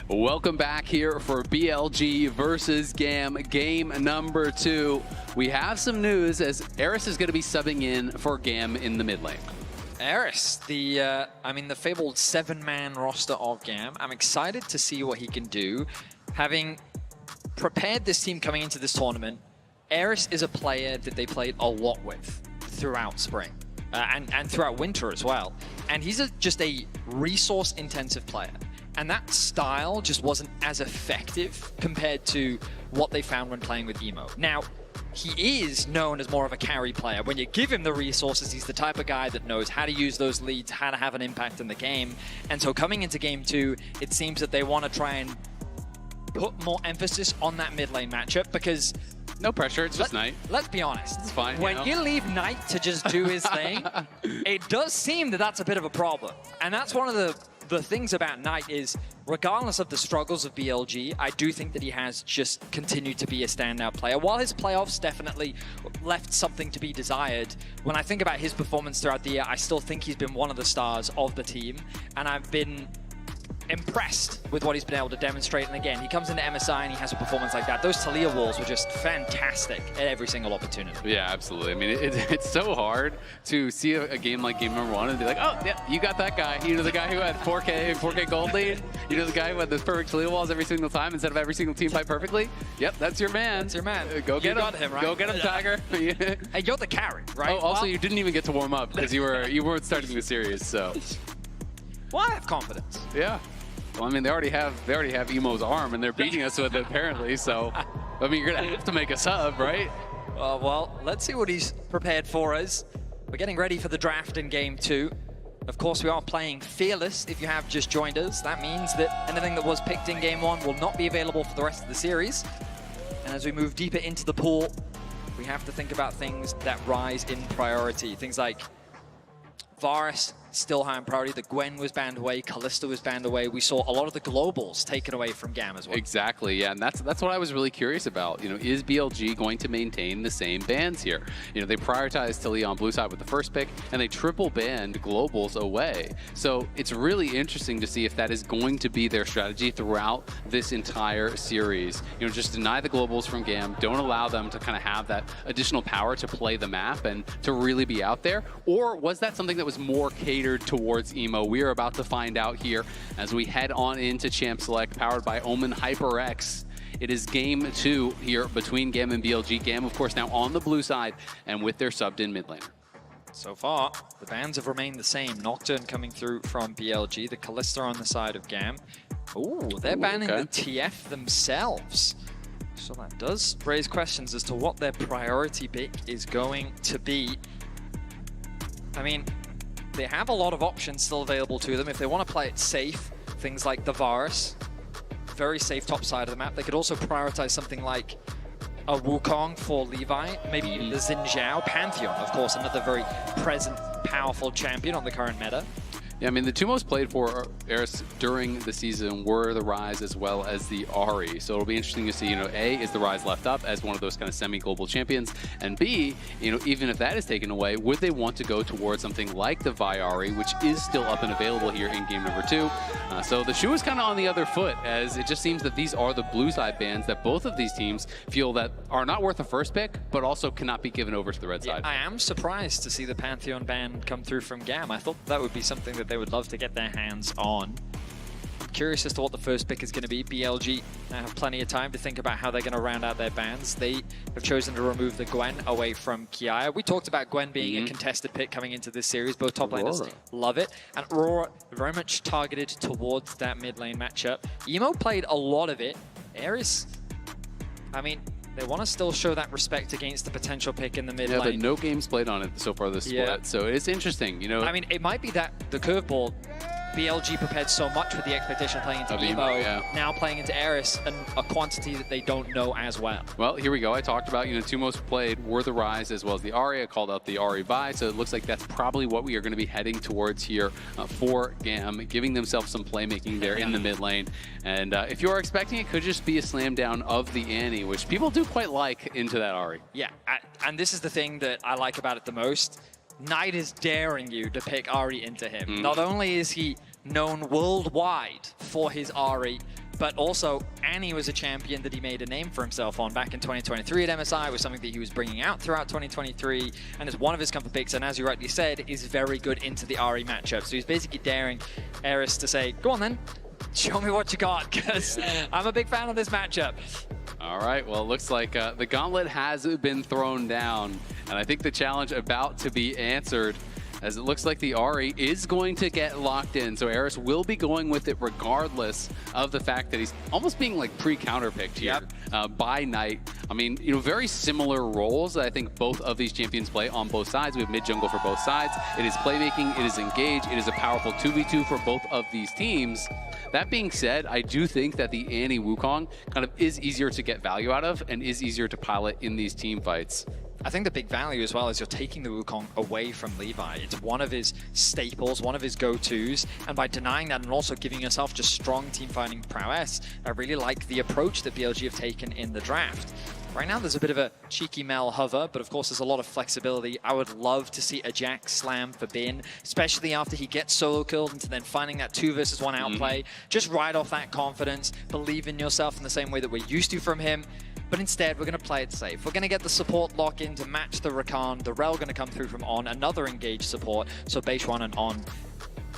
Welcome back here for BLG versus GAM, game number 2. We have some news as Eris is going to be subbing in for GAM in the mid lane. Eris, the fabled 7-man roster of GAM. I'm excited to see what he can do. Having prepared this team coming into this tournament, Eris is a player that they played a lot with throughout spring and throughout winter as well. And he's just a resource-intensive player. And that style just wasn't as effective compared to what they found when playing with Emo. Now, he is known as more of a carry player. When you give him the resources, he's the type of guy that knows how to use those leads, how to have an impact in the game. And so coming into game 2, it seems that they want to try and put more emphasis on that mid lane matchup because... No pressure, it's just Knight. Let's be honest. It's fine. When you leave Knight to just do his thing, it does seem that that's a bit of a problem. And that's one of the things about Knight is, regardless of the struggles of BLG, I do think that he has just continued to be a standout player. While his playoffs definitely left something to be desired, when I think about his performance throughout the year, I still think he's been one of the stars of the team. And I've been impressed with what he's been able to demonstrate. And again, he comes into MSI and he has a performance like that. Those Talia walls were just fantastic at every single opportunity. Yeah, absolutely. I mean, it's so hard to see a game like game number 1 and be like, oh, yeah, you got that guy. You know, the guy who had 4K gold lead. You know, the guy who had the perfect Talia walls every single time instead of every single team fight perfectly. Yep, that's your man. That's your man. Go get him, right? Go get him, Tiger. Hey, you're the carry, right? Oh, also, you didn't even get to warm up because you weren't starting the series, so. Well, I have confidence. Yeah. Well, I mean, they already have Emo's arm, and they're beating us with it apparently. So, I mean, you're gonna have to make a sub, right? Well, let's see what he's prepared for us. We're getting ready for the draft in game 2. Of course, we are playing Fearless. If you have just joined us, that means that anything that was picked in game 1 will not be available for the rest of the series. And as we move deeper into the pool, we have to think about things that rise in priority. Things like Varus, still high in priority. The Gwen was banned away. Kalista was banned away. We saw a lot of the globals taken away from GAM as well. Exactly, yeah, and that's what I was really curious about. You know, is BLG going to maintain the same bans here? You know, they prioritized Talia on blue side with the first pick, and they triple banned globals away. So it's really interesting to see if that is going to be their strategy throughout this entire series. You know, just deny the globals from GAM, don't allow them to kind of have that additional power to play the map and to really be out there. Or was that something that was more catered towards Emo? We are about to find out here as we head on into Champ Select, powered by Omen HyperX. It is game 2 here between GAM and BLG. GAM, of course, now on the blue side and with their subbed in mid laner. So far, the bans have remained the same. Nocturne coming through from BLG, the Kalista on the side of GAM. Ooh, they're banning the TF themselves. So that does raise questions as to what their priority pick is going to be. I mean, they have a lot of options still available to them. If they want to play it safe, things like the Varus, very safe top side of the map. They could also prioritize something like a Wukong for Levi, maybe even the Xin Zhao. Pantheon, of course, another very present, powerful champion on the current meta. Yeah, I mean, the two most played for Eris during the season were the Ryze as well as the Ahri. So it'll be interesting to see, you know, A, is the Ryze left up as one of those kind of semi-global champions? And B, you know, even if that is taken away, would they want to go towards something like the Vi Ahri, which is still up and available here in game number 2? So the shoe is kind of on the other foot, as it just seems that these are the blue side bans that both of these teams feel that are not worth a first pick, but also cannot be given over to the red side. I am surprised to see the Pantheon ban come through from GAM. I thought that would be something that they would love to get their hands on. I'm curious as to what the first pick is going to be. BLG have plenty of time to think about how they're going to round out their bans. They have chosen to remove the Gwen away from Kiaya. We talked about Gwen being a contested pick coming into this series. Both top laners love it. And Aurora very much targeted towards that mid lane matchup. Emo played a lot of it. Eris, I mean, they want to still show that respect against the potential pick in the mid lane. Yeah, but no games played on it so far this split, so it's interesting, you know. I mean, it might be that the curveball, BLG prepared so much with the expectation playing into Emo, now playing into Eris, and a quantity that they don't know as well. Well, here we go. I talked about, you know, two most played were the Ryze as well as the Ahri. I called out the Ahri Vi, so it looks like that's probably what we are going to be heading towards here for GAM, giving themselves some playmaking there in the mid lane. And if you are expecting it could just be a slam down of the Annie, which people do quite like into that Ahri. Yeah, and this is the thing that I like about it the most. Knight is daring you to pick Ahri into him. Not only is he known worldwide for his Ahri, but also Annie was a champion that he made a name for himself on back in 2023 at MSI. It was something that he was bringing out throughout 2023, and is one of his comfort picks, and as you rightly said, is very good into the RE matchup. So he's basically daring Eris to say, go on then, show me what you got, because I'm a big fan of this matchup. All right, well, it looks like the gauntlet has been thrown down, and I think the challenge about to be answered, as it looks like the Ahri is going to get locked in. So Eris will be going with it regardless of the fact that he's almost being like pre-counterpicked here by Knight. I mean, you know, very similar roles that I think both of these champions play on both sides. We have mid-jungle for both sides. It is playmaking, it is engage, it is a powerful 2v2 for both of these teams. That being said, I do think that the Annie Wukong kind of is easier to get value out of and is easier to pilot in these team fights. I think the big value as well is you're taking the Wukong away from Levi. It's one of his staples, one of his go-tos, and by denying that and also giving yourself just strong team fighting prowess, I really like the approach that BLG have taken in the draft. Right now there's a bit of a cheeky Mel hover, but of course there's a lot of flexibility. I would love to see a Jack slam for Bin, especially after he gets solo killed into then finding that 2 versus 1 outplay. Just ride off that confidence, believe in yourself in the same way that we're used to from him. But instead, we're going to play it safe. We're going to get the support lock in to match the Rakan. The Rel going to come through from On, another engaged support. So Beishuan and On.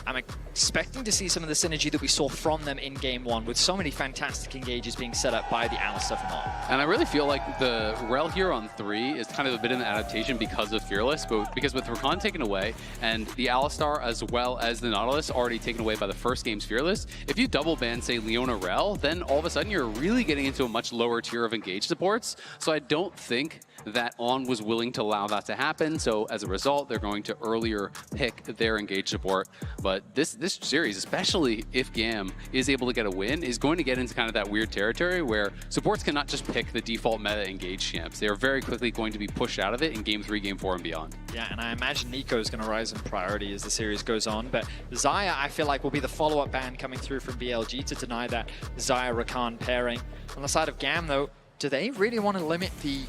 I'm expecting to see some of the synergy that we saw from them in Game 1 with so many fantastic engages being set up by the Alistar from On. And I really feel like the Rel here on 3 is kind of a bit of an adaptation because of Fearless, but because with Rakan taken away and the Alistar as well as the Nautilus already taken away by the first game's Fearless, if you double ban, say, Leona Rel, then all of a sudden you're really getting into a much lower tier of engage supports. So I don't think that On was willing to allow that to happen. So as a result, they're going to earlier pick their engage support. But this series, especially if GAM is able to get a win, is going to get into kind of that weird territory where supports cannot just pick the default meta engage champs. They are very quickly going to be pushed out of it in Game 3, Game 4, and beyond. Yeah, and I imagine Nico is going to rise in priority as the series goes on. But Xayah, I feel like, will be the follow-up ban coming through from BLG to deny that Xayah-Rakan pairing. On the side of GAM, though, do they really want to limit the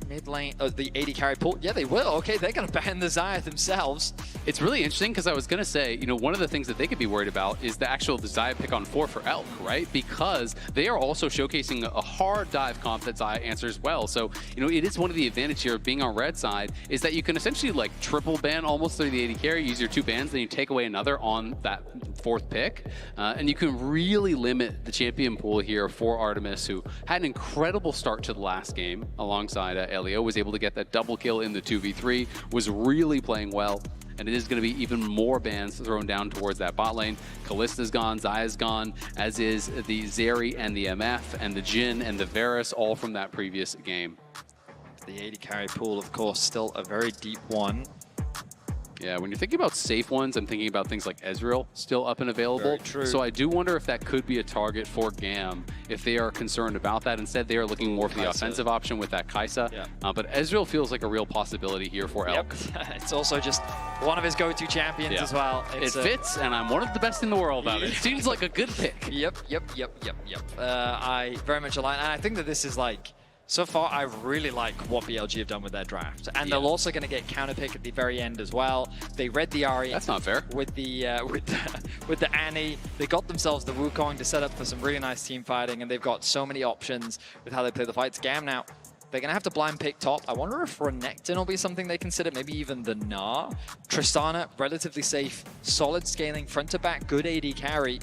mid lane, the AD carry pool? Yeah, they will. Okay, they're going to ban the Xayah themselves. It's really interesting because I was going to say, you know, one of the things that they could be worried about is the actual Xayah pick on 4 for Elk, right? Because they are also showcasing a hard dive comp that Xayah answers well. So, you know, it is one of the advantages here of being on red side is that you can essentially like triple ban almost through the AD carry, use your 2 bans, then you take away another on that 4th pick. And you can really limit the champion pool here for Artemis, who had an incredible start to the last game alongside Elio, was able to get that double kill in the 2v3, was really playing well. And it is going to be even more bans thrown down towards that bot lane. Kallista's gone, Xayah's gone, as is the Zeri and the MF and the Jhin and the Varus, all from that previous game. The AD carry pool, of course, still a very deep one. Yeah, when you're thinking about safe ones, I'm thinking about things like Ezreal still up and available. Very true. So I do wonder if that could be a target for GAM if they are concerned about that. Instead, they are looking more for the offensive option with that Kai'Sa. Yeah. But Ezreal feels like a real possibility here for Elk. It's also just one of his go-to champions as well. It fits, and I'm one of the best in the world at it. Seems like a good pick. Yep. I very much align. And I think that this is like, so far, I really like what BLG have done with their draft. And they're also going to get counterpick at the very end as well. They read the Ahri. That's not fair. With the with the Annie. They got themselves the Wukong to set up for some really nice team fighting, and they've got so many options with how they play the fights. GAM now, they're going to have to blind pick top. I wonder if Renekton will be something they consider, maybe even the Gnar. Tristana, relatively safe, solid scaling, front to back, good AD carry.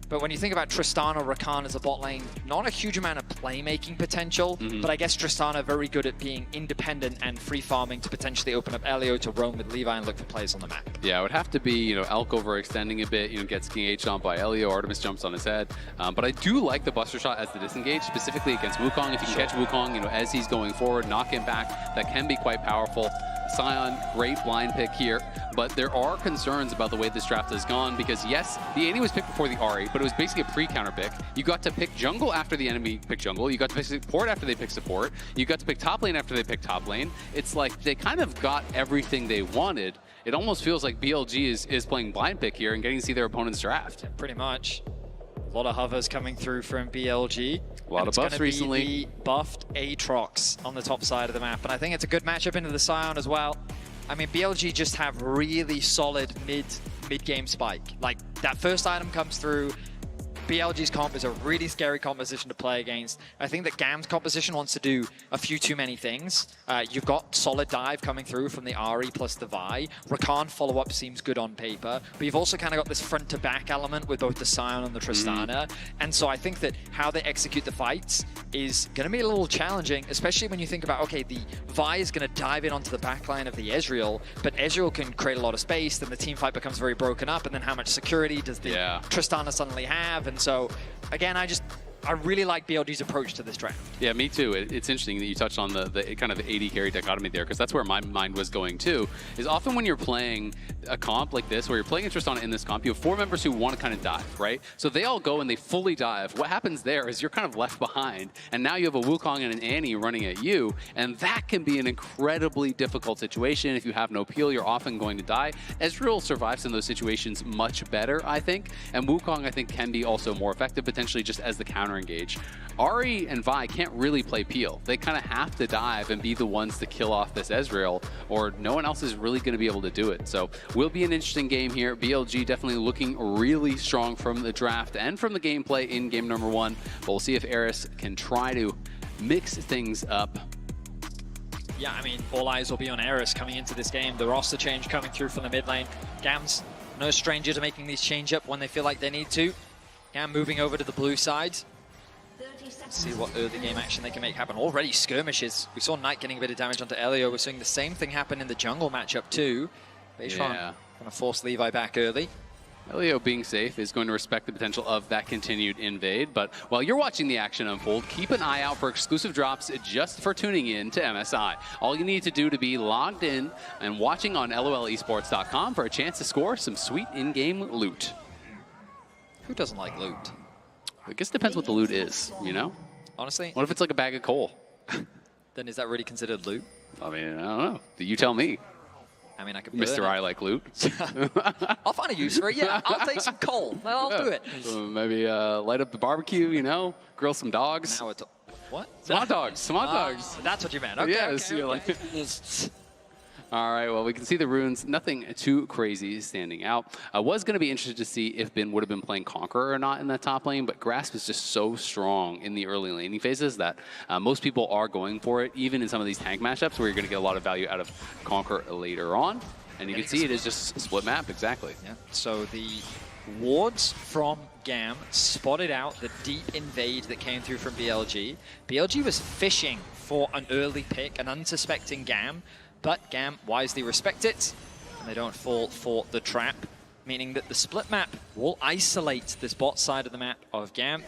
But when you think about Tristana, Rakan as a bot lane, not a huge amount of playmaking potential, but I guess Tristana very good at being independent and free farming to potentially open up Elio to roam with Levi and look for plays on the map. Yeah, it would have to be, you know, Elk overextending a bit, you know, gets engaged on by Elio, Artemis jumps on his head. But I do like the Buster Shot as the disengage, specifically against Wukong. If you can catch Wukong, you know, as he's going forward, knock him back, that can be quite powerful. Sion, great blind pick here, but there are concerns about the way this draft has gone because yes, the Annie was picked before the Ahri, but it was basically a pre-counter pick. You got to pick jungle after the enemy picked jungle, you got to pick support after they picked support, you got to pick top lane after they picked top lane. It's like they kind of got everything they wanted. It almost feels like BLG is playing blind pick here and getting to see their opponent's draft. Yeah, pretty much. A lot of hovers coming through from BLG. A lot of buffs recently. The buffed Aatrox on the top side of the map. And I think it's a good matchup into the Sion as well. I mean, BLG just have really solid mid-game spike. Like, that first item comes through, BLG's comp is a really scary composition to play against. I think that GAM's composition wants to do a few too many things. You've got solid dive coming through from the Ari plus the Vi. Rakan follow-up seems good on paper, but you've also kind of got this front-to-back element with both the Sion and the Tristana. And so I think that how they execute the fights is going to be a little challenging, especially when you think about, okay, the Vi is going to dive in onto the backline of the Ezreal, but Ezreal can create a lot of space, then the team fight becomes very broken up, and then how much security does the Tristana suddenly have? And so, again, I really like BLG's approach to this draft. Yeah, me too. It's interesting that you touched on the kind of AD carry dichotomy there, because that's where my mind was going too, is often when you're playing a comp like this, where you're playing Tristana in this comp, you have 4 members who want to kind of dive, right? So they all go and they fully dive. What happens there is you're kind of left behind, and now you have a Wukong and an Annie running at you, and that can be an incredibly difficult situation. If you have no peel, you're often going to die. Ezreal survives in those situations much better, I think, and Wukong, I think, can be also more effective, potentially just as the counter engage. Ari and Vi can't really play peel. They kind of have to dive and be the ones to kill off this Ezreal, or no one else is really going to be able to do it. So will be an interesting game here. BLG definitely looking really strong from the draft and from the gameplay in game number 1. But we'll see if Eris can try to mix things up. Yeah, I mean, all eyes will be on Eris coming into this game. The roster change coming through from the mid lane. GAM's no stranger to making these change up when they feel like they need to. GAM moving over to the blue side. See what early game action they can make happen. Already skirmishes. We saw Knight getting a bit of damage onto Elio. We're seeing the same thing happen in the jungle matchup too. Beishwan going to force Levi back early. Elio being safe is going to respect the potential of that continued invade, but while you're watching the action unfold, keep an eye out for exclusive drops just for tuning in to MSI. All you need to do to be logged in and watching on LOLesports.com for a chance to score some sweet in-game loot. Who doesn't like loot? I guess it depends what the loot is, you know? Honestly? What if it's like a bag of coal? Then is that really considered loot? I mean, I don't know. You tell me. I mean, I could Mr. I like loot. I'll find a use for it. Yeah, I'll take some coal. I'll do it. Maybe light up the barbecue, you know? Grill some dogs. Now it's what? Some hot dogs. Some hot dogs. That's what you meant. Okay, yes, okay. All right, well, we can see the runes. Nothing too crazy standing out. I was going to be interested to see if Ben would have been playing Conqueror or not in that top lane, but Grasp is just so strong in the early laning phases that most people are going for it, even in some of these tank matchups where you're going to get a lot of value out of Conqueror later on. And you can see it is just a split map, exactly. Yeah. So the wards from GAM spotted out the deep invade that came through from BLG. BLG was fishing for an early pick, an unsuspecting GAM, but GAM wisely respect it, and they don't fall for the trap, meaning that the split map will isolate this bot side of the map of GAM.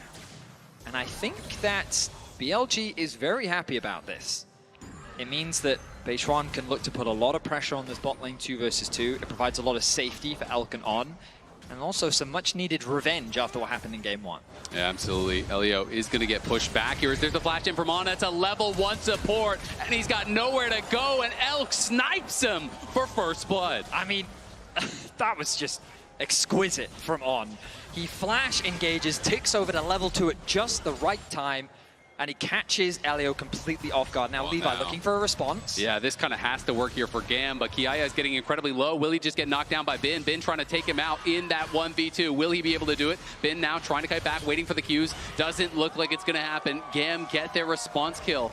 And I think that BLG is very happy about this. It means that Beishwan can look to put a lot of pressure on this bot lane 2 versus 2. It provides a lot of safety for Elk and On, and also some much-needed revenge after what happened in Game 1. Yeah, absolutely. Elio is going to get pushed back here. There's the flash in from On. It's a level 1 support, and he's got nowhere to go, and Elk snipes him for first blood. I mean, that was just exquisite from On. He flash engages, ticks over to level 2 at just the right time, and he catches Elio completely off guard. Now, Levi looking for a response. Yeah, this kind of has to work here for GAM, but Kiaya is getting incredibly low. Will he just get knocked down by Ben? Ben trying to take him out in that 1v2. Will he be able to do it? Ben now trying to kite back, waiting for the Qs. Doesn't look like it's going to happen. GAM get their response kill.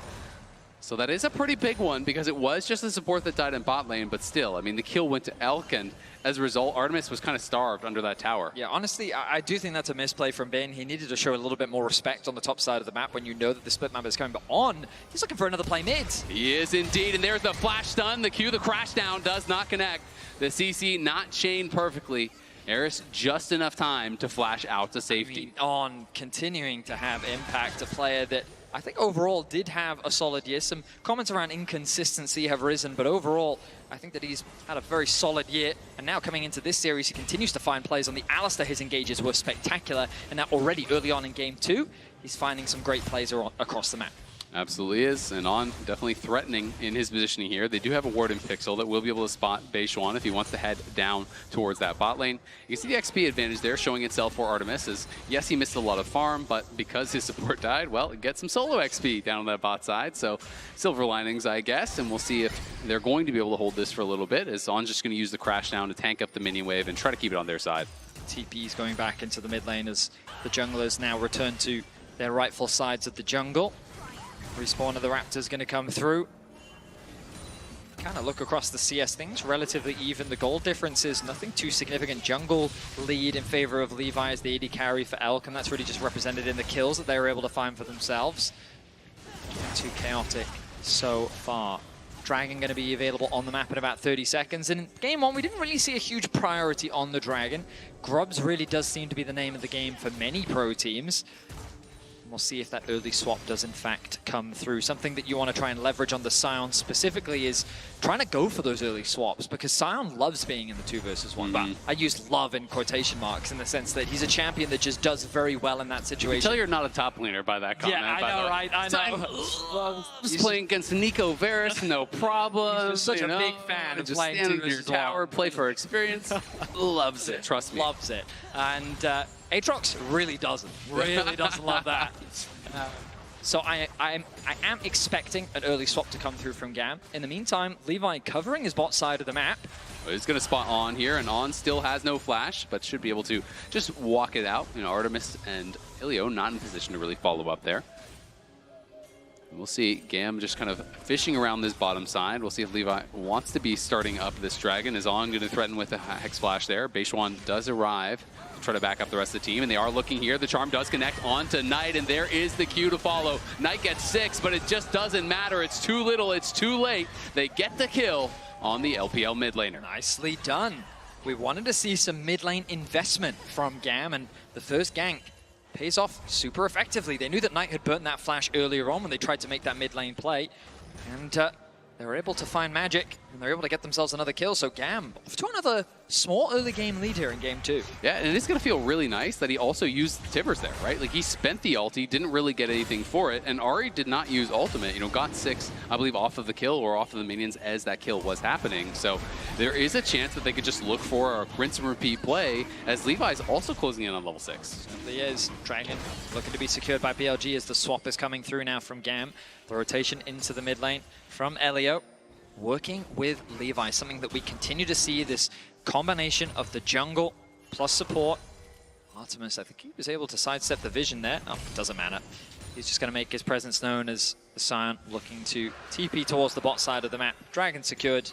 So that is a pretty big one because it was just the support that died in bot lane, but still, I mean, the kill went to Elk, and as a result, Artemis was kind of starved under that tower. Yeah, honestly, I do think that's a misplay from Ben. He needed to show a little bit more respect on the top side of the map when you know that the split map is coming. But On, he's looking for another play mid. He is indeed, and there's the flash stun. The Q, the crash down does not connect. The CC not chained perfectly. Eris just enough time to flash out to safety. I mean, On continuing to have impact, a player that I think overall did have a solid year. Some comments around inconsistency have risen, but overall, I think that he's had a very solid year. And now coming into this series, he continues to find plays on the Alistair. His engages were spectacular. And now already early on in Game 2, he's finding some great plays across the map. Absolutely is, and On definitely threatening in his positioning here. They do have a ward in Pixel that will be able to spot Beishwan if he wants to head down towards that bot lane. You can see the XP advantage there showing itself for Artemis. As, yes, he missed a lot of farm, but because his support died, well, it gets some solo XP down on that bot side. So silver linings, I guess, and we'll see if they're going to be able to hold this for a little bit, as On's just going to use the crash down to tank up the minion wave and try to keep it on their side. TP's going back into the mid lane as the junglers now return to their rightful sides of the jungle. Respawn of the Raptors going to come through. Kind of look across the CS, things relatively even. The gold difference is nothing too significant. Jungle lead in favor of Levi as the AD carry for Elk, and that's really just represented in the kills that they were able to find for themselves. Too chaotic so far. Dragon going to be available on the map in about 30 seconds. And in game one, we didn't really see a huge priority on the Dragon. Grubs really does seem to be the name of the game for many pro teams. We'll see if that early swap does in fact come through. Something that you want to try and leverage on the Sion specifically is trying to go for those early swaps, because Sion loves being in the 2 versus 1. But I use love in quotation marks in the sense that he's a champion that just does very well in that situation. You can tell you're not a top laner by that comment. Yeah, I know, right? I know. I'm just playing against Nico Varus, no problem. He's such a big fan of just playing stand 2 in your versus tower, 1. play for experience. Loves it, trust me. Loves it. And Aatrox really doesn't love that. So I am expecting an early swap to come through from GAM. In the meantime, Levi covering his bot side of the map. He's going to spot On here, and On still has no flash, but should be able to just walk it out. You know, Artemis and Ilio not in position to really follow up there. And we'll see GAM just kind of fishing around this bottom side. We'll see if Levi wants to be starting up this Dragon. Is On going to threaten with a Hex Flash there? Beishwan does arrive. Try to back up the rest of the team, and they are looking here. The charm does connect onto Knight, and there is the Q to follow. Knight gets 6, but it just doesn't matter. It's too little, it's too late. They get the kill on the LPL mid laner. Nicely done. We wanted to see some mid lane investment from GAM, and the first gank pays off super effectively. They knew that Knight had burnt that flash earlier on when they tried to make that mid lane play, and they were able to find magic, and they're able to get themselves another kill. So GAM off to another small early game lead here in game 2. Yeah, and it's going to feel really nice that he also used Tibbers there, right? Like, he spent the ulti, didn't really get anything for it, and Ari did not use ultimate. You know, got 6, I believe, off of the kill or off of the minions as that kill was happening. So there is a chance that they could just look for a rinse and repeat play, as Levi's also closing in on level 6. Certainly is. Dragon looking to be secured by BLG as the swap is coming through now from GAM. The rotation into the mid lane from Elio. Working with Levi, something that we continue to see, this combination of the jungle plus support. Artemis, I think he was able to sidestep the vision there. Oh, doesn't matter. He's just going to make his presence known as the Sion looking to TP towards the bot side of the map. Dragon secured.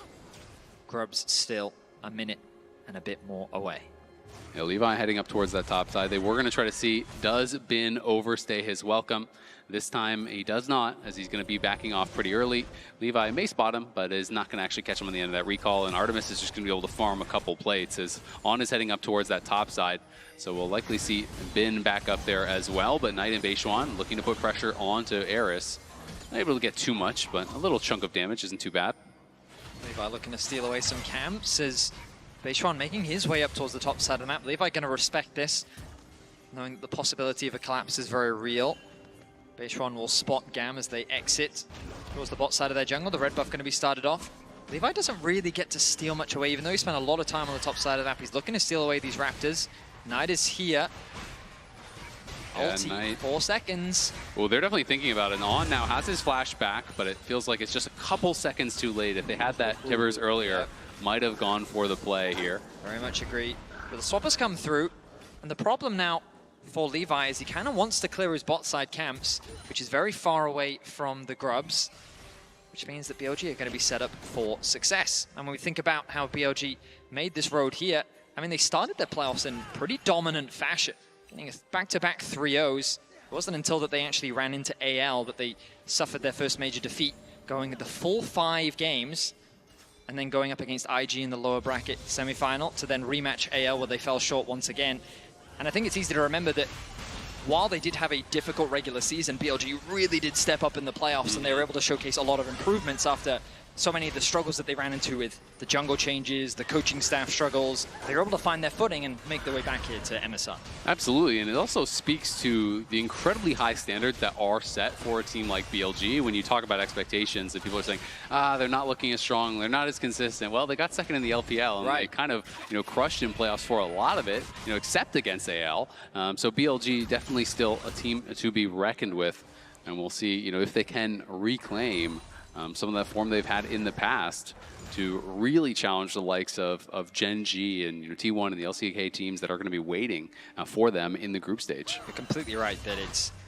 Grubs still a minute and a bit more away. Yeah, Levi heading up towards that top side. They were going to try to see, does Bin overstay his welcome? This time he does not, as he's going to be backing off pretty early. Levi may spot him, but is not going to actually catch him on the end of that recall, and Artemis is just going to be able to farm a couple plates as On is heading up towards that top side. So we'll likely see Bin back up there as well, but Knight and Beishwan looking to put pressure onto Eris. Not able to get too much, but a little chunk of damage isn't too bad. Levi looking to steal away some camps as Beishwan making his way up towards the top side of the map. Levi going to respect this, knowing that the possibility of a collapse is very real. Beishwan will spot GAM as they exit towards the bot side of their jungle. The red buff going to be started off. Levi doesn't really get to steal much away, even though he spent a lot of time on the top side of the map. He's looking to steal away these Raptors. Knight is here. Ulti, Knight. 4 seconds. Well, they're definitely thinking about it. And On now has his flash back, but it feels like it's just a couple seconds too late. If they had that Tibbers earlier, might have gone for the play here. Very much agree. But the swap has come through, and the problem now for Levi is he kind of wants to clear his bot side camps, which is very far away from the Grubs, which means that BLG are going to be set up for success. And when we think about how BLG made this road here, I mean, they started their playoffs in pretty dominant fashion, getting back-to-back 3-0s. It wasn't until that they actually ran into AL that they suffered their first major defeat, going the full 5 games, and then going up against IG in the lower bracket semi-final to then rematch AL where they fell short once again. And I think it's easy to remember that while they did have a difficult regular season, BLG really did step up in the playoffs, and they were able to showcase a lot of improvements after so many of the struggles that they ran into with the jungle changes, the coaching staff struggles. They were able to find their footing and make their way back here to MSI. Absolutely, and it also speaks to the incredibly high standards that are set for a team like BLG. When you talk about expectations and people are saying, they're not looking as strong, they're not as consistent. Well, they got second in the LPL, and right. They kind of, crushed in playoffs for a lot of it, except against AL. So BLG definitely still a team to be reckoned with, and we'll see, if they can reclaim some of that form they've had in the past. to really challenge the likes of Gen G and T1 and the LCK teams that are going to be waiting for them in the group stage. You're completely right that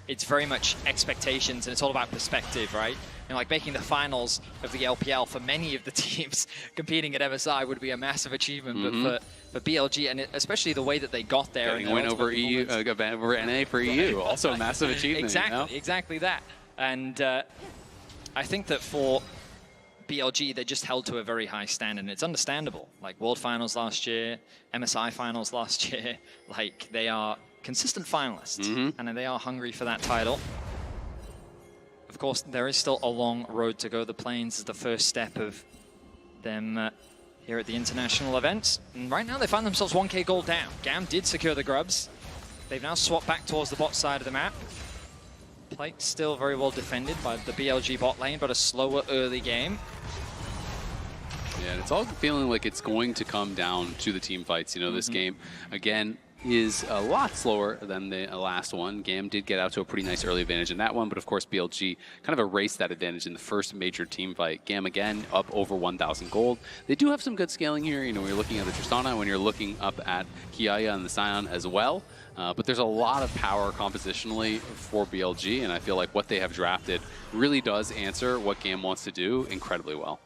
it's very much expectations, and it's all about perspective, right? Like making the finals of the LPL for many of the teams competing at MSI would be a massive achievement, but for BLG, and especially the way that they got there. Getting a win over EU, over NA for EU, also a massive achievement. Exactly, exactly that. And I think that for BLG, they just held to a very high standard, and it's understandable. Like World Finals last year, MSI Finals last year, like they are consistent finalists, and they are hungry for that title. Of course, there is still a long road to go. The Plains is the first step of them here at the international events. And right now, they find themselves 1K gold down. GAM did secure the grubs. They've now swapped back towards the bot side of the map. Plate still very well defended by the BLG bot lane, but a slower early game. Yeah, and it's all feeling like it's going to come down to the team fights. This game, again, is a lot slower than the last one. GAM did get out to a pretty nice early advantage in that one, but of course BLG kind of erased that advantage in the first major team fight. GAM again up over 1,000 gold. They do have some good scaling here. When you're looking at the Tristana, when you're looking up at Kiaya and the Scion as well. But there's a lot of power compositionally for BLG, and I feel like what they have drafted really does answer what GAM wants to do incredibly well.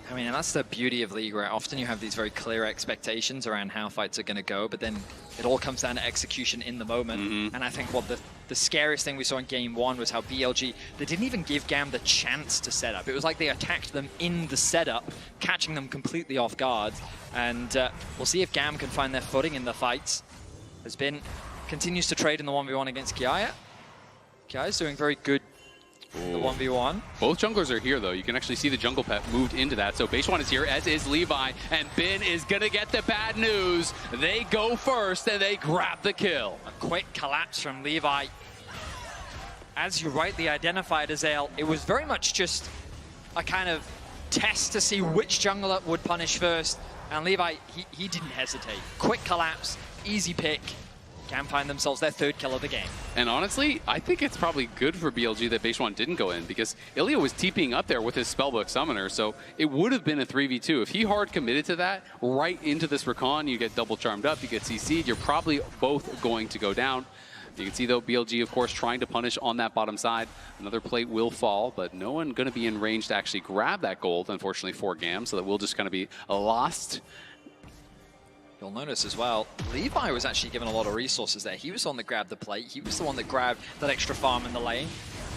I mean, and that's the beauty of League, right? Often you have these very clear expectations around how fights are going to go, but then it all comes down to execution in the moment. And I think what the scariest thing we saw in Game 1 was how BLG, they didn't even give GAM the chance to set up. It was like they attacked them in the setup, catching them completely off guard. And we'll see if GAM can find their footing in the fights. Continues to trade in the 1v1 against Kiaya. Kiaya's doing very good. The 1v1. Both junglers are here, though. You can actually see the jungle pet moved into that. So Beishwan is here, as is Levi, and Bin is going to get the bad news. They go first, and they grab the kill. A quick collapse from Levi. As you rightly identified, Azael, it was very much just a kind of test to see which jungler would punish first. And Levi, he didn't hesitate. Quick collapse, easy pick. GAM find themselves their third kill of the game. And honestly, I think it's probably good for BLG that Beishwan didn't go in, because Ilya was TPing up there with his Spellbook Summoner, so it would have been a 3v2. If he hard committed to that, right into this Rakan, you get double charmed up, you get CC'd, you're probably both going to go down. You can see, though, BLG, of course, trying to punish on that bottom side. Another plate will fall, but no one going to be in range to actually grab that gold, unfortunately, for GAM, so that will just kind of be lost. You'll notice as well, Levi was actually given a lot of resources there. He was the one that grabbed the plate. He was the one that grabbed that extra farm in the lane.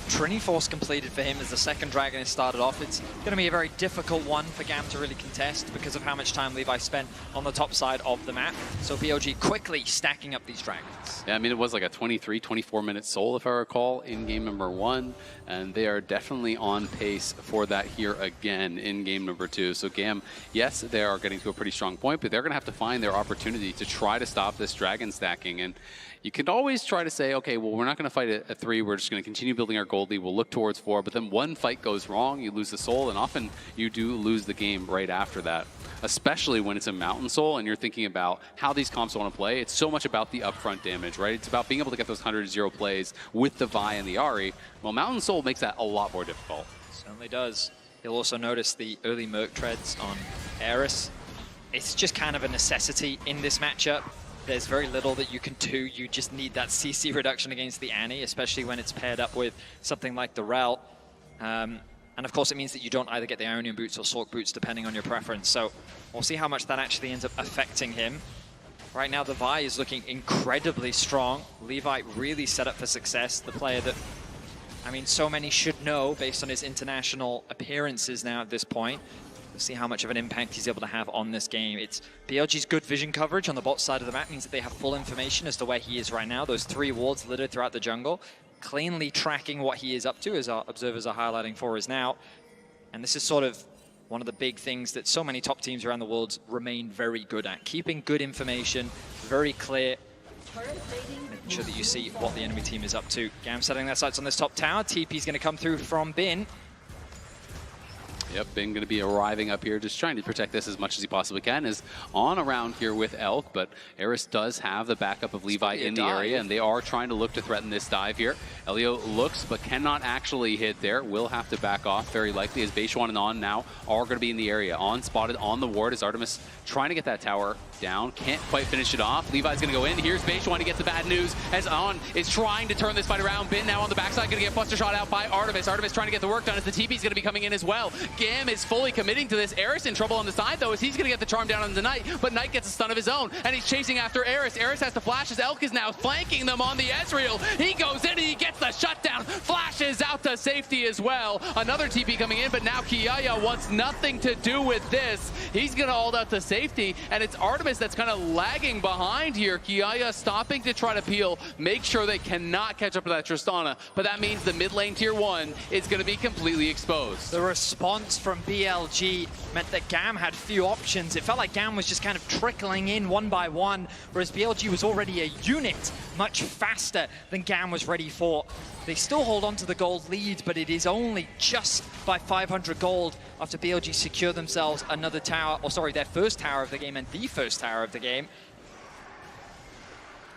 Trinity Force completed for him as the second dragon is started off. It's going to be a very difficult one for GAM to really contest because of how much time Levi spent on the top side of the map. So BLG quickly stacking up these dragons. Yeah, I mean, it was like a 23, 24-minute soul, if I recall, in game number 1. And they are definitely on pace for that here again in game number 2. So GAM, yes, they are getting to a pretty strong point, but they're going to have to find their opportunity to try to stop this dragon stacking. And you can always try to say, okay, well, we're not going to fight at 3. We're just going to continue building our gold lead. We'll look towards 4. But then one fight goes wrong, you lose the soul, and often you do lose the game right after that, especially when it's a Mountain Soul and you're thinking about how these comps want to play. It's so much about the upfront damage, right? It's about being able to get those 100-0 plays with the Vi and the Ahri. Well, Mountain Soul makes that a lot more difficult. Certainly does. You'll also notice the early Merc treads on Eris. It's just kind of a necessity in this matchup. There's very little that you can do. You just need that CC reduction against the Annie, especially when it's paired up with something like the Rel. And of course, it means that you don't either get the Ionian boots or Sork boots, depending on your preference. So we'll see how much that actually ends up affecting him. Right now, the Vi is looking incredibly strong. Levi really set up for success. The player that, I mean, so many should know based on his international appearances now at this point. We'll see how much of an impact he's able to have on this game. It's BLG's good vision coverage on the bot side of the map means that they have full information as to where he is right now. Those 3 wards littered throughout the jungle, cleanly tracking what he is up to, as our observers are highlighting for us now. And this is sort of one of the big things that so many top teams around the world remain very good at. Keeping good information, very clear, making sure that you see what the enemy team is up to. GAM setting their sights on this top tower. TP's going to come through from Bin. Yep, Bin going to be arriving up here, just trying to protect this as much as he possibly can. Is on around here with Elk, but Eris does have the backup of Levi in the area, and they are trying to look to threaten this dive here. Elio looks but cannot actually hit there. Will have to back off very likely as Beishuan and On now are going to be in the area. On spotted on the ward as Artemis trying to get that tower down. Can't quite finish it off. Levi's going to go in. Here's Beishuan to get the bad news as On is trying to turn this fight around. Bin now on the backside going to get buster shot out by Artemis. Artemis trying to get the work done as the TP's going to be coming in as well. GAM is fully committing to this. Eris in trouble on the side though as he's going to get the charm down on the Knight, but Knight gets a stun of his own and he's chasing after Eris. Eris has to flash as Elk is now flanking them on the Ezreal. He goes in and he gets the shutdown. Flashes out to safety as well. Another TP coming in, but now Kiaya wants nothing to do with this. He's going to hold out to safety and it's Artemis that's kind of lagging behind here. Kiaya stopping to try to peel, make sure they cannot catch up to that Tristana, but that means the mid lane tier 1 is going to be completely exposed. The response from BLG meant that GAM had few options. It felt like GAM was just kind of trickling in one by one, whereas BLG was already a unit much faster than GAM was ready for. They still hold on to the gold lead, but it is only just by 500 gold after BLG secure themselves another tower, or sorry, their first tower of the game and the first tower of the game.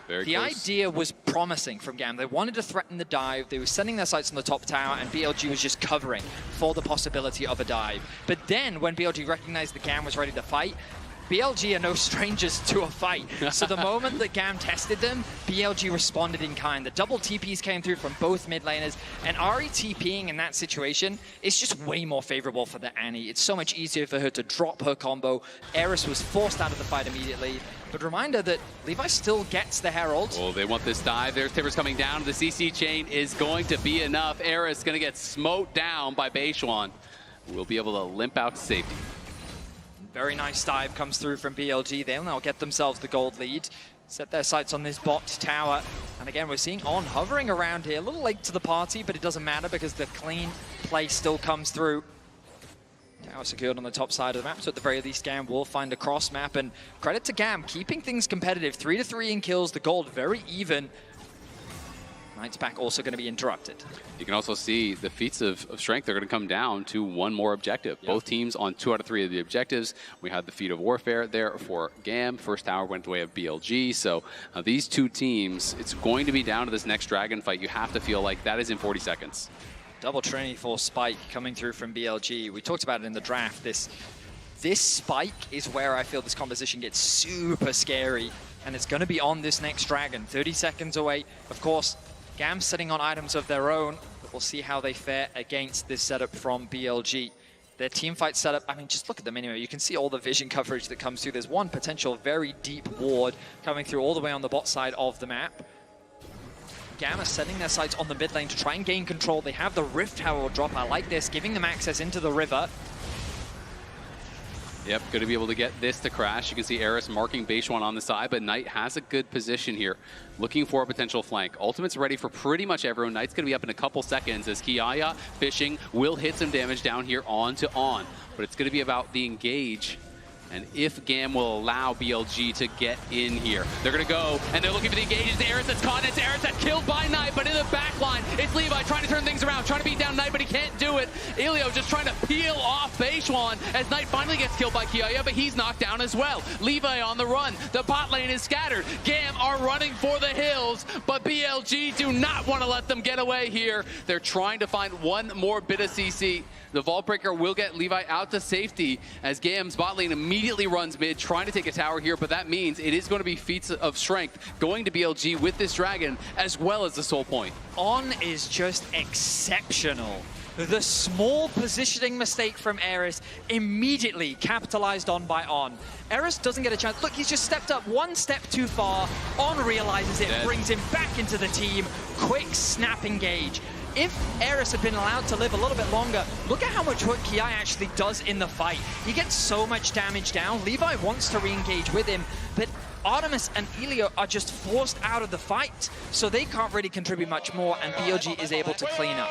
The idea was promising from GAM. They wanted to threaten the dive. They were sending their sights on the top tower, and BLG was just covering for the possibility of a dive. But then, when BLG recognized that GAM was ready to fight, BLG are no strangers to a fight. So the moment that GAM tested them, BLG responded in kind. The double TPs came through from both mid laners, and Ahri TPing in that situation is just way more favorable for the Annie. It's so much easier for her to drop her combo. Eris was forced out of the fight immediately. But reminder that Levi still gets the Herald. Oh, they want this dive. There's Timbers coming down. The CC chain is going to be enough. Eris going to get smote down by Beishuan. We'll be able to limp out to safety. Very nice dive comes through from BLG. They'll now get themselves the gold lead. Set their sights on this bot tower. And again, we're seeing On hovering around here. A little late to the party, but it doesn't matter because the clean play still comes through. Tower secured on the top side of the map, so at the very least GAM will find a cross map. And credit to GAM, keeping things competitive. 3-3 in kills, the gold very even. Knight's back also going to be interrupted. You can also see the feats of strength are going to come down to one more objective. Yep. Both teams on 2 out of 3 of the objectives. We had the feat of warfare there for GAM. First tower went the way of BLG. So these two teams, it's going to be down to this next dragon fight. You have to feel like that is in 40 seconds. Double Trinity Force spike coming through from BLG. We talked about it in the draft. This spike is where I feel this composition gets super scary. And it's going to be on this next dragon. 30 seconds away. Of course, GAM sitting on items of their own, but we'll see how they fare against this setup from BLG. Their team fight setup, I mean, just look at them anyway. You can see all the vision coverage that comes through. There's one potential very deep ward coming through all the way on the bot side of the map. GAM are setting their sights on the mid lane to try and gain control. They have the Rift Herald drop. I like this, giving them access into the river. Yep, good to be able to get this to crash. You can see Eris marking Beishuan on the side, but Knight has a good position here, looking for a potential flank. Ultimate's ready for pretty much everyone. Knight's going to be up in a couple seconds as Kiaya, fishing, will hit some damage down here onto On. But it's going to be about the engage and if GAM will allow BLG to get in here. They're going to go, and they're looking for the engage. It's Eris that's caught, and it's Eris that's killed by Knight, but in the back line, it's Levi trying to turn things around, trying to beat down Knight, but he can't do it. Elio just trying to peel off Beishuan as Knight finally gets killed by Kiaya, but he's knocked down as well. Levi on the run. The bot lane is scattered. GAM are running for the hills, but BLG do not want to let them get away here. They're trying to find one more bit of CC. The Vault Breaker will get Levi out to safety as GAM's bot lane immediately runs mid, trying to take a tower here, but that means it is going to be feats of strength going to BLG with this dragon, as well as the soul point. On is just exceptional. The small positioning mistake from Eris immediately capitalized on by On. Eris doesn't get a chance. Look, he's just stepped up one step too far. On realizes it, brings him back into the team. Quick snap engage. If Eris had been allowed to live a little bit longer, look at how much work Kiai actually does in the fight. He gets so much damage down. Levi wants to re-engage with him, but Artemis and Elio are just forced out of the fight, so they can't really contribute much more, and BLG is able to clean up.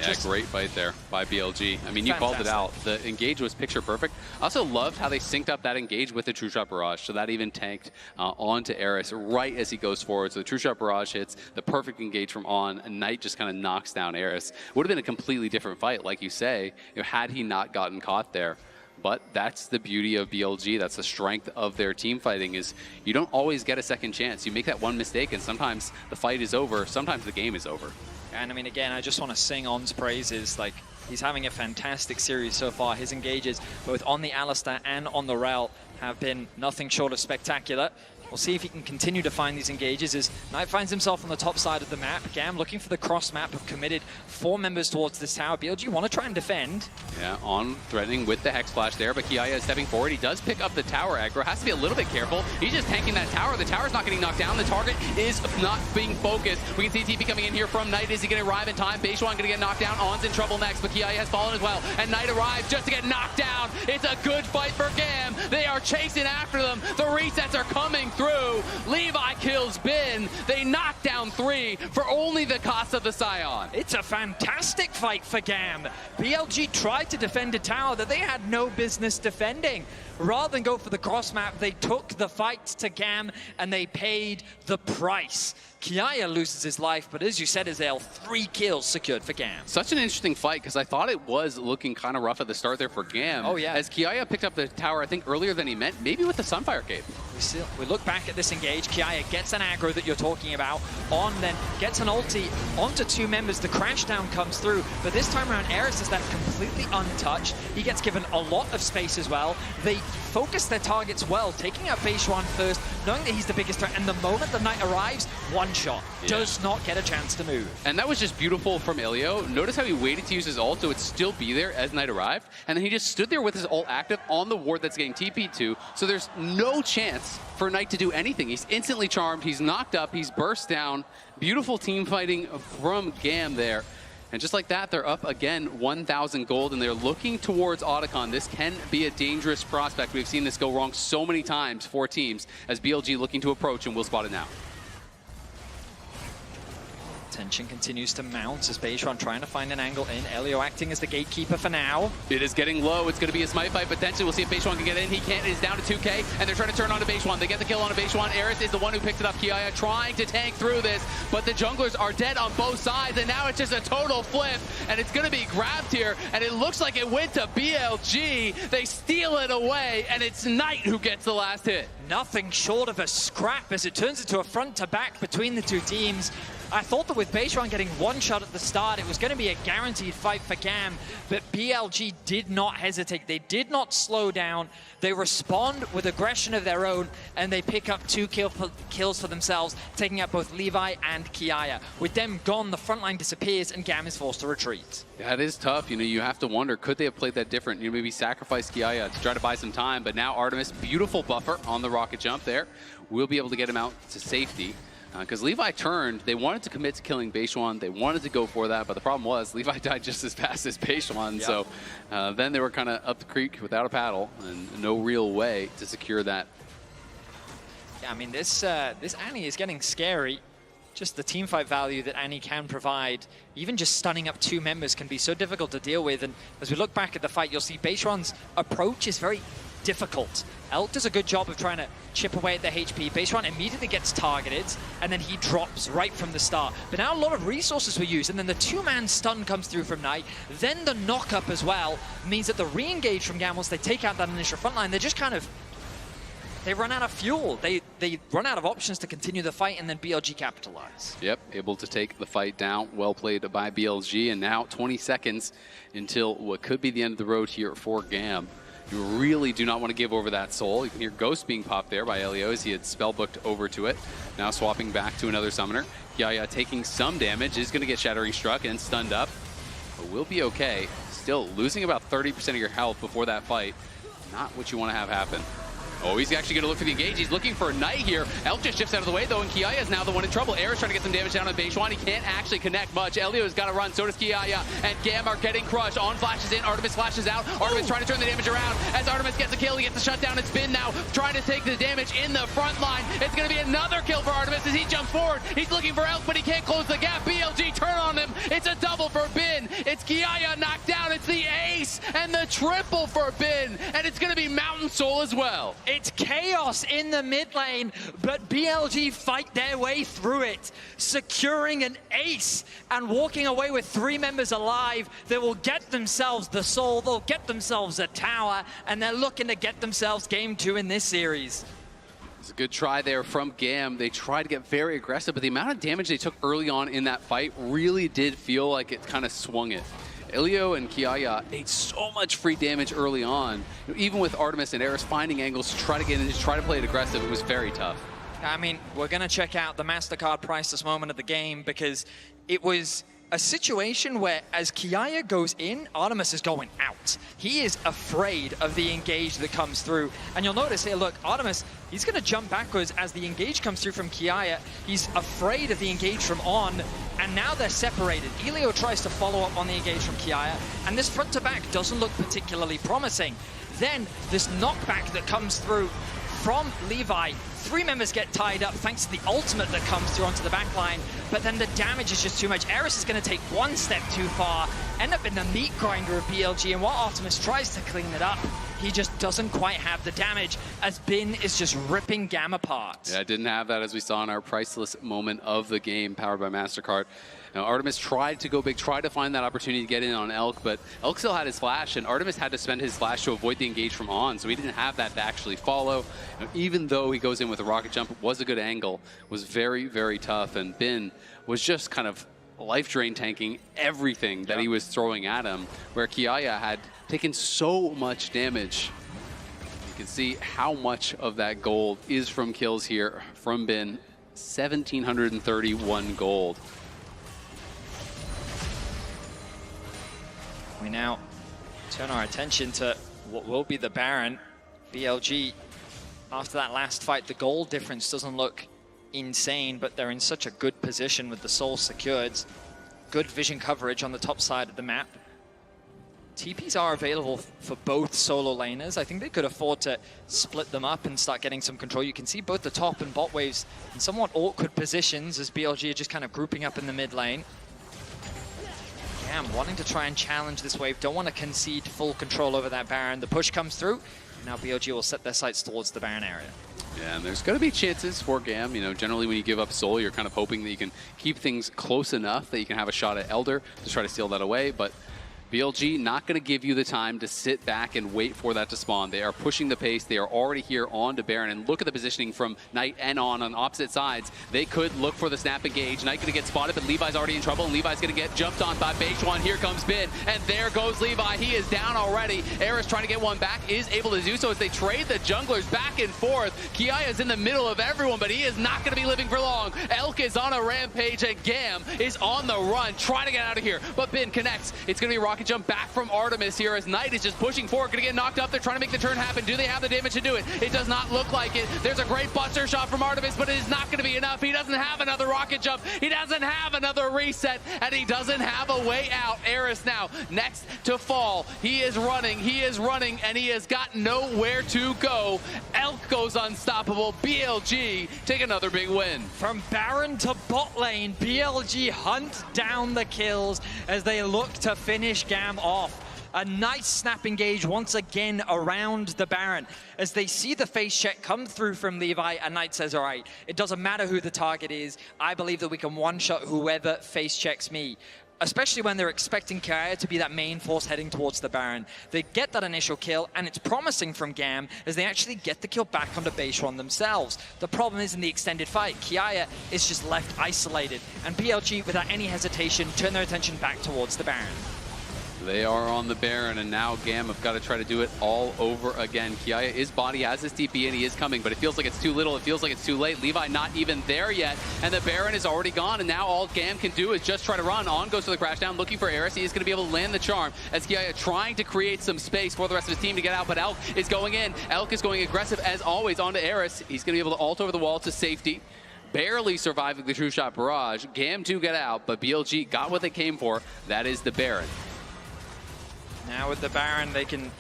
Yeah, great fight there by BLG. I mean, you called it out. The engage was picture perfect. I also loved how they synced up that engage with the True Shot Barrage, so that even tanked onto Eris right as he goes forward. So the True Shot Barrage hits, the perfect engage from On, and Knight just kind of knocks down Eris. Would have been a completely different fight, like you say, had he not gotten caught there. But that's the beauty of BLG. That's the strength of their team fighting, is you don't always get a second chance. You make that one mistake and sometimes the fight is over, sometimes the game is over. And I mean, again, I just want to sing On's praises. Like, he's having a fantastic series so far. His engages, both on the Alistar and on the Rel, have been nothing short of spectacular. We'll see if he can continue to find these engages as Knight finds himself on the top side of the map. GAM looking for the cross map, have committed 4 members towards this tower. BLG want to try and defend. Yeah, On threatening with the Hex Flash there, but Kiaya is stepping forward. He does pick up the tower aggro. Has to be a little bit careful. He's just tanking that tower. The tower's not getting knocked down. The target is not being focused. We can see TP coming in here from Knight. Is he going to arrive in time? Beishwan going to get knocked down. On's in trouble next, but Kiaya has fallen as well. And Knight arrives just to get knocked down. It's a good fight for GAM. They are chasing after them. The resets are coming through. Levi kills Bin. They knock down 3 for only the cost of the Scion. It's a fantastic fight for GAM. BLG tried to defend a tower that they had no business defending. Rather than go for the cross map, they took the fight to GAM and they paid the price. Kiaya loses his life, but as you said, Azale, 3 kills secured for GAM. Such an interesting fight, because I thought it was looking kind of rough at the start there for GAM. Oh, yeah. As Kiaya picked up the tower, I think, earlier than he meant, maybe with the Sunfire Cape. We look back at this engage. Kiaya gets an aggro that you're talking about. On then gets an ulti onto 2 members. The crash down comes through, but this time around, Eris is left completely untouched. He gets given a lot of space as well. They focus their targets well, taking out Beishwan first, knowing that he's the biggest threat, and the moment the Knight arrives, one shot. Yeah. Does not get a chance to move. And that was just beautiful from Elio. Notice how he waited to use his ult so it'd still be there as Knight arrived, and then he just stood there with his ult active on the ward that's getting TP'd to, so there's no chance for Knight to do anything. He's instantly charmed, he's knocked up, he's burst down. Beautiful team fighting from GAM there. And just like that, they're up again 1,000 gold, and they're looking towards Otacon. This can be a dangerous prospect. We've seen this go wrong so many times for teams, as BLG looking to approach, and we'll spot it now. Tension continues to mount as Beishwan trying to find an angle in. Elio acting as the gatekeeper for now. It is getting low. It's going to be a smite fight potentially. We'll see if Beishwan can get in. He can't. It is down to 2K, and they're trying to turn on to Beishwan. They get the kill on to Beishwan. Eris is the one who picks it up. Kiaya trying to tank through this, but the junglers are dead on both sides, and now it's just a total flip, and it's going to be grabbed here, and it looks like it went to BLG. They steal it away, and it's Knight who gets the last hit. Nothing short of a scrap as it turns into a front-to-back between the 2 teams. I thought that with Beishwan getting one shot at the start, it was going to be a guaranteed fight for GAM, but BLG did not hesitate. They did not slow down. They respond with aggression of their own, and they pick up 2 kills for themselves, taking out both Levi and Kiaya. With them gone, the front line disappears, and GAM is forced to retreat. Yeah, it is tough. You know, you have to wonder, could they have played that different? You know, maybe sacrifice Kiaya to try to buy some time, but now Artemis, beautiful buffer on the rocket jump there. We'll be able to get him out to safety. Because Levi turned, they wanted to commit to killing Beishwan, they wanted to go for that, but the problem was Levi died just as fast as Beishwan, yep. So then they were kind of up the creek without a paddle, and no real way to secure that. Yeah, I mean, this Annie is getting scary. Just the teamfight value that Annie can provide, even just stunning up 2 members can be so difficult to deal with, and as we look back at the fight, you'll see Beishwan's approach is very difficult. Elk does a good job of trying to chip away at the HP. Beishwan immediately gets targeted, and then he drops right from the start. But now a lot of resources were used, and then the 2-man stun comes through from Knight. Then the knock-up as well means that the re-engage from GAM, once they take out that initial front line, they're just kind of... They run out of fuel. They run out of options to continue the fight, and then BLG capitalize. Yep, able to take the fight down. Well played by BLG, and now 20 seconds until what could be the end of the road here for GAM. You really do not want to give over that soul. You can hear Ghost being popped there by Elio as he had spellbooked over to it. Now swapping back to another summoner. Yaya taking some damage, is going to get Shattering Struck and stunned up, but will be okay. Still losing about 30% of your health before that fight. Not what you want to have happen. Oh, he's actually going to look for the engage. He's looking for a Knight here. Elk just shifts out of the way, though, and Kiaya is now the one in trouble. Eris trying to get some damage down on Beishwan. He can't actually connect much. Elio's got to run, so does Kiaya, and GAM are getting crushed. On flashes in, Artemis flashes out. Artemis trying to turn the damage around. As Artemis gets a kill, he gets the shutdown. It's Bin now trying to take the damage in the front line. It's going to be another kill for Artemis as he jumps forward. He's looking for Elk, but he can't close the gap. BLG turn on him. It's a double for Bin. It's Kiaya knocked down. It's the ace and the triple for Bin, and it's going to be Mountain Soul as well. It's chaos in the mid lane, but BLG fight their way through it, securing an ace and walking away with 3 members alive. They will get themselves the soul, they'll get themselves a tower, and they're looking to get themselves game 2 in this series. It's a good try there from GAM. They tried to get very aggressive, but the amount of damage they took early on in that fight really did feel like it kind of swung it. Ilio and Kiaya ate so much free damage early on. Even with Artemis and Eris finding angles to try to get in, to try to play it aggressive, it was very tough. I mean, we're going to check out the MasterCard priceless moment of the game because it was a situation where as Kiaya goes in, Artemis is going out. He is afraid of the engage that comes through. And you'll notice here, look, Artemis, he's going to jump backwards as the engage comes through from Kiaya. He's afraid of the engage from On, and now they're separated. Elio tries to follow up on the engage from Kiaya, and this front to back doesn't look particularly promising. Then this knockback that comes through from Levi. 3 members get tied up thanks to the ultimate that comes through onto the back line, but then the damage is just too much. Eris is going to take 1 step too far, end up in the meat grinder of BLG, and while Artemis tries to clean it up, he just doesn't quite have the damage as Bin is just ripping GAM apart. Yeah, didn't have that as we saw in our priceless moment of the game powered by MasterCard. Now, Artemis tried to go big, tried to find that opportunity to get in on Elk, but Elk still had his flash, and Artemis had to spend his flash to avoid the engage from On, so he didn't have that to actually follow. Even though he goes in with a rocket jump, it was a good angle, was very, very tough, and Bin was just kind of life drain tanking everything that he was throwing at him, where Kiaya had taken so much damage. You can see how much of that gold is from kills here from Bin. 1,731 gold. We now turn our attention to what will be the Baron. BLG, after that last fight, the goal difference doesn't look insane, but they're in such a good position with the soul secured. Good vision coverage on the top side of the map. TPs are available for both solo laners. I think they could afford to split them up and start getting some control. You can see both the top and bot waves in somewhat awkward positions as BLG are just kind of grouping up in the mid lane. GAM wanting to try and challenge this wave, don't want to concede full control over that Baron. The push comes through, now BLG will set their sights towards the Baron area. Yeah, and there's going to be chances for GAM. You know, generally when you give up Soul, you're kind of hoping that you can keep things close enough that you can have a shot at Elder to try to steal that away, but BLG not going to give you the time to sit back and wait for that to spawn. They are pushing the pace. They are already here on to Baron. And look at the positioning from Knight and on opposite sides. They could look for the snap engage. Knight going to get spotted, but Levi's already in trouble. And Levi's going to get jumped on by Beishuan. Here comes Bin. And there goes Levi. He is down already. Eris trying to get one back, is able to do so as they trade the junglers back and forth. Kiaya is in the middle of everyone, but he is not going to be living for long. Elk is on a rampage, and GAM is on the run, trying to get out of here. But Bin connects. It's going to be a rocket jump back from Artemis here as Knight is just pushing forward, going to get knocked up. They're trying to make the turn happen. Do they have the damage to do it? It does not look like it. There's a great buster shot from Artemis, but it is not going to be enough. He doesn't have another rocket jump. He doesn't have another reset, and he doesn't have a way out. Eris now next to fall. He is running, and he has got nowhere to go. Elk goes unstoppable. BLG take another big win. From Baron to bot lane, BLG hunt down the kills as they look to finish GAM off. A nice snap engage once again around the Baron as they see the face check come through from Levi, and Knight says, all right, it doesn't matter who the target is. I believe that we can one-shot whoever face checks me. Especially when they're expecting Kiaya to be that main force heading towards the Baron. They get that initial kill, and it's promising from GAM as they actually get the kill back onto Beishuan themselves. The problem is in the extended fight, Kiaya is just left isolated, and BLG, without any hesitation, turn their attention back towards the Baron. They are on the Baron, and now GAM have got to try to do it all over again. Kiaya is body, has his TP, and he is coming, but it feels like it's too little. It feels like it's too late. Levi not even there yet, and the Baron is already gone, and now all GAM can do is just try to run. On goes to the crash down, looking for Eris. He is going to be able to land the charm as Kiaya trying to create some space for the rest of his team to get out, but Elk is going in. Elk is going aggressive as always onto Eris. He's going to be able to ult over the wall to safety. Barely surviving the true shot barrage. GAM 2 get out, but BLG got what they came for. That is the Baron. Now with the Baron, they can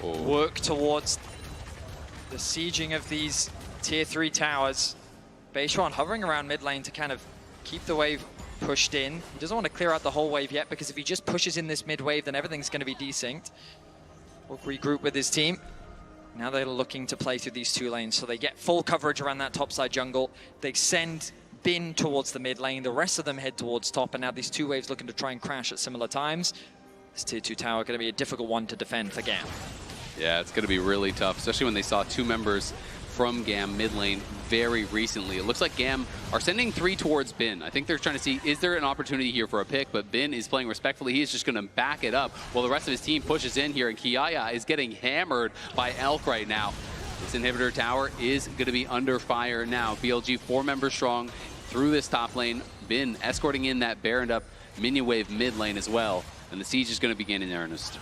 work towards the sieging of these tier 3 towers. Beishuan hovering around mid lane to kind of keep the wave pushed in. He doesn't want to clear out the whole wave yet, because if he just pushes in this mid wave, then everything's going to be desynced. We'll regroup with his team. Now they're looking to play through these 2 lanes, so they get full coverage around that topside jungle. They send Bin towards the mid lane. The rest of them head towards top, and now these 2 waves looking to try and crash at similar times. This tier 2 tower going to be a difficult one to defend for GAM. Yeah, it's going to be really tough, especially when they saw 2 members from GAM mid lane very recently. It looks like GAM are sending 3 towards Bin. I think they're trying to see, is there an opportunity here for a pick? But Bin is playing respectfully. He is just going to back it up while the rest of his team pushes in here, and Kiaya is getting hammered by Elk right now. This inhibitor tower is going to be under fire now. BLG 4 members strong through this top lane. Bin escorting in that Baroned up minion wave mid lane as well. And the siege is going to begin in earnest.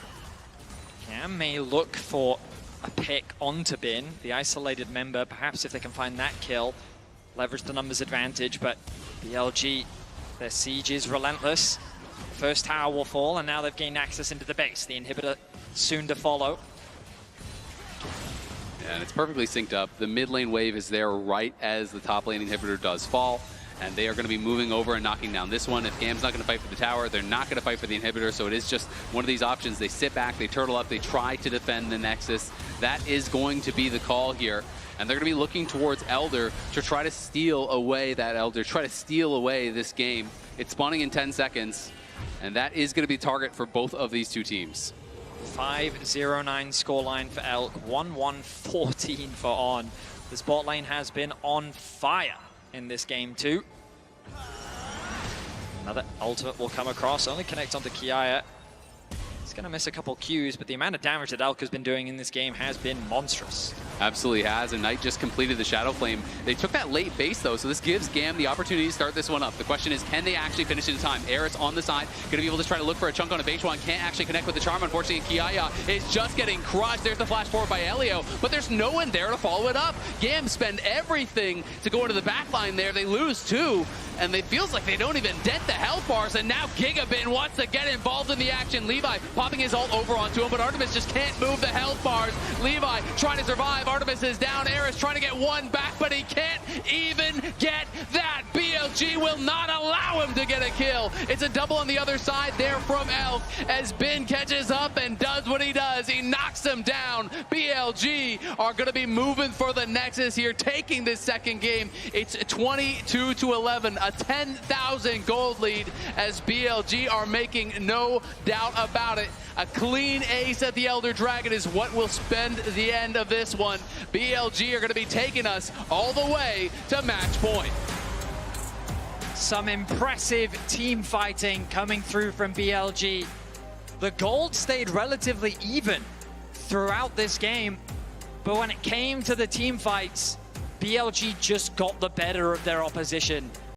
GAM may look for a pick onto Bin, the isolated member, perhaps if they can find that kill, leverage the numbers advantage, but BLG, their siege is relentless. First tower will fall, and now they've gained access into the base. The inhibitor soon to follow. Yeah, and it's perfectly synced up. The mid lane wave is there right as the top lane inhibitor does fall. And they are going to be moving over and knocking down this one. If GAM's not going to fight for the tower, they're not going to fight for the inhibitor, so it is just one of these options. They sit back, they turtle up, they try to defend the Nexus. That is going to be the call here. And they're going to be looking towards Elder to try to steal away that Elder, try to steal away this game. It's spawning in 10 seconds, and that is going to be a target for both of these 2 teams. 5-0-9 scoreline for Elk, 1-1-14 for On. This bot lane has been on fire in this game too. Another ultimate will come across, only connect onto Kiaya. He's going to miss a couple Qs, but the amount of damage that Elk has been doing in this game has been monstrous. Absolutely has, and Knight just completed the Shadow Flame. They took that late base though, so this gives GAM the opportunity to start this one up. The question is, can they actually finish it in time? Eris on the side, going to be able to try to look for a chunk on a base one, can't actually connect with the Charm, unfortunately. Kiaya is just getting crushed. There's the flash forward by Elio, but there's no one there to follow it up. GAM spend everything to go into the back line there. They lose 2, and it feels like they don't even dent the health bars, and now Gigabin wants to get involved in the action. Levi popping his ult over onto him, but Artemis just can't move the health bars. Levi trying to survive. Artemis is down. Eris trying to get one back, but he can't even get that. BLG will not allow him to get a kill. It's a double on the other side there from Elk as Bin catches up and does what he does. He knocks him down. BLG are going to be moving for the Nexus here, taking this second game. It's 22-11, a 10,000 gold lead as BLG are making no doubt about it. A clean ace at the Elder Dragon is what will spend the end of this one. BLG are going to be taking us all the way to match point. Some impressive team fighting coming through from BLG. The gold stayed relatively even throughout this game, but when it came to the team fights, BLG just got the better of their opposition.